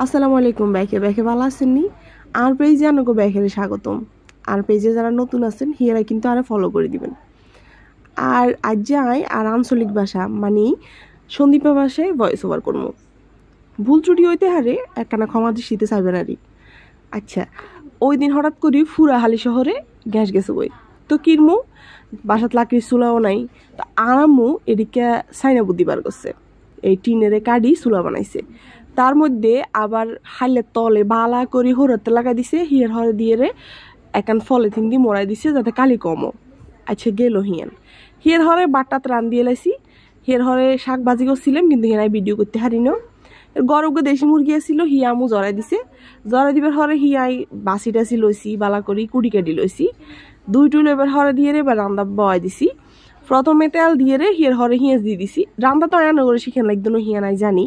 আসসালামু আলাইকুম ব্যাকে ভালো আছেন নি? আর পেজে আনগো ব্যাকের স্বাগতম। আর পেজে যারা নতুন আছেন হিয়ারা কিন্তু আরে ফলো করে দিবেন। আর আজ যাই আর আঞ্চলিক ভাষা মানে সন্দীপা ভাষায় ভয়েস ওভার করবো। ভুল ত্রুটি হইতে হারে একখানা ক্ষমা দৃষ্টিতে চাইবেন আরই। আচ্ছা, ওই দিন হঠাৎ করি ফুরাহালি শহরে গ্যাস গেছে বই তো কিরমু বাসাত লাকড়ির চুলাও নাই। তো আরামু এদিকে সাইনা বুদ্ধি বার করছে, এই টিনের কাডি চুলা বানাইছে। তার মধ্যে আবার হাইলের তলে বালা করে হরতে লাগাই দিছে, হিয়ার হরে দিয়ে একান ফলেথিন দিয়ে মরাই দিছে যাতে কালি কমো। আচ্ছা গেল হিয়ার হরে বাট্টাত রান দিয়ে লাইছি। হিয়ার হরে শাক ভাজি করছিলাম কিন্তু হিয়ার ভিডিও করতে হারিনো। গরমকে দেশি মুরগি আসছিল হিয়া আমু জড়াই দিছে। জড়াই দিবার হরে হিয়াই বাসি টাসি লইছি, বালা করি কুড়ি কাটি লইছি। দুই টুল এবার হরে দিয়ে এবার রান্না বয় দিছি। প্রথমে তেল দিয়ে হিয়ার হরে হিঁয়াজ দিয়ে দিছি। রান্না তো আয়ানো করে শিখেন লাগতো হিয়া নাই জানি।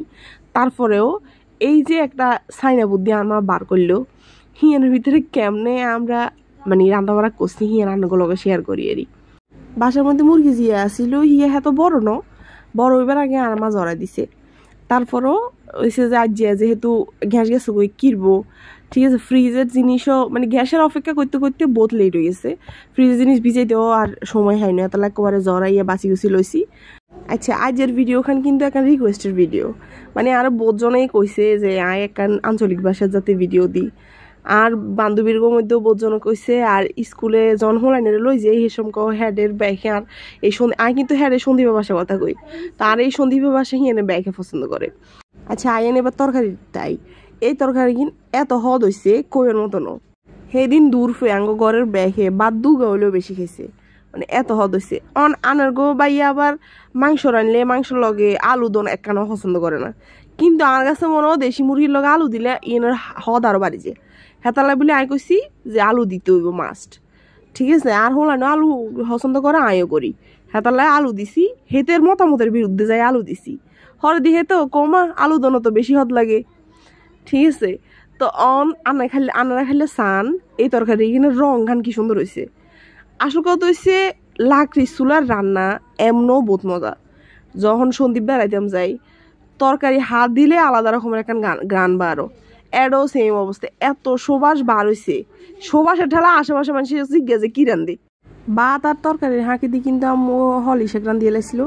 তারপরেও এই যে একটা সাইনা বুদ্ধি আমরা বার করলো, হিয়ানের ভিতরে কেমনে আমরা মানে রান্না বাড়া করছি হিয়া রান্নাগুলোকে শেয়ার করি এরই। বাসার মধ্যে মুরগি জিয়া আসছিল, হিয়া এত বড় ন বড় হইবার আগে আর মা জড়াই দিছে। তারপরও হয়েছে যে আজ যেহেতু গ্যাস গেছে কই কিনবো, ঠিক আছে, ফ্রিজের জিনিসও মানে গ্যাসের অপেক্ষা করতে করতে বহুত লেট হয়ে গেছে। ফ্রিজের জিনিস ভিজাইতেও আর সময় হয় না, তাহলে একেবারে জড়াইয়া বাঁচি গুছি লইছি। আচ্ছা, আজের ভিডিওখান কিন্তু একটা রিকোয়েস্টের ভিডিও, মানে আরো বহুজনেই কইছে যে আয় একখান আঞ্চলিক ভাষার যাতে ভিডিও দিই। আর বান্ধবীর মধ্যেও বহুজন কইছে। আর স্কুলে জন হোলাইনের লই যে এই সমক হ্যাডের ব্যাগে আর এই আয় কিন্তু হ্যাডের সন্দীপা ভাষা কথা কই, তার এই সন্দীপা ভাষা হিয়ানে ব্যাগে পছন্দ করে। আচ্ছা আইন এবার তরকারি তাই এই তরকারি কিন এত হদ হইছে কইয়ের মতনও। সেদিন দূর ফে আঙ্গ ঘরের ব্যাগে বাদ দুগা হইলেও বেশি খেয়েছে, মানে এত হদ হইছে। আনার গো বাইয়া আবার মাংস রানলে মাংসর লগে আলু দন একখানাও পছন্দ করে না, কিন্তু আমার কাছে মনে হয় দেশি মুরগির লগে আলু দিলে ইয়েনের হদ আরো বাড়ি যায়। হেতালা বলে আয় কইছি যে আলু দিতে হইব মাস্ট, ঠিক আছে। আর হলানো আলু পছন্দ করে আয়ও করি, হেতালায় আলু দিছি। হেতের মতামতের বিরুদ্ধে যাই আলু দিছি। হরে দিয়ে তো কমা আলু দন তো বেশি হদ লাগে, ঠিক আছে। তো আনারা খাইলে সান এই তরকারি এখানে রং ঘান কি সুন্দর হয়েছে। আসল কথা হচ্ছে লাকড়ি চুলার রান্না এমনও বহুত মজা। যখন সন্দীপ বেড়াইতাম যাই তরকারি হাত দিলে আলাদা রকমের একটা গান বারো, এডও সেম অবস্থা। এত সুবাস বার হয়েছে, সুবাসের ঠেলা আশেপাশে মানুষের জিজ্ঞাসা কি রান্ধে ভাত আর তরকারির হাঁকি দিয়ে কিন্তু হলি শাক রান্ধি এলাইছিল।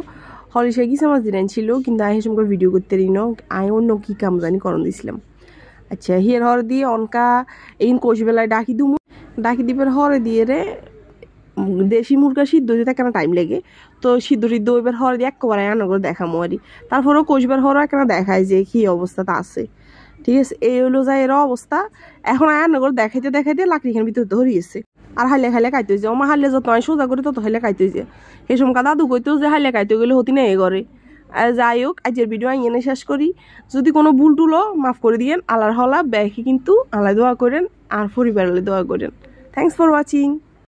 হলি শাক গিসা মাছ দিয়ে ছিল, কিন্তু আই হেসম করে ভিডিও করতে রিন আই অন্য কি কাম জানি করণ দিছিলাম। আচ্ছা হিয়ার হরে দিয়ে অনকা এই কোষ বেলায় ডাকি দিবার হরে দিয়ে দেশি মুরগা সিদ্ধ দিতে কেন টাইম লাগে, তো সিদ্ধ এবার হরে দিয়ে একবারে আনা করে দেখামো আরই। তারপরেও কোষবার হরও কেন দেখায় যে কি অবস্থাটা আছে, ঠিক আছে। এই হলো যায় এর অবস্থা। এখন আয়ার নগর দেখাইতে দেখাইতে লাকড়িখান ভিতরে ধরিয়েছে। আর হাইলে খাইলে খাইতে হয়েছে আমার হাইলে যত নয় সোজা করে তত হাইলে খাইতে হয়েছে। এই সময় দাদু কইতেও যে হাইলে খাইতে গেলে হতি না এ করে। আর যাই হোক আজকের ভিডিও এনে শেষ করি। যদি কোনো ভুল টুলো মাফ করে দিয়েন। আল্লাহর হলা ব্যাগে কিন্তু আল্লাহ দোয়া করেন আর পরিবারের দোয়া করেন। Thanks for watching.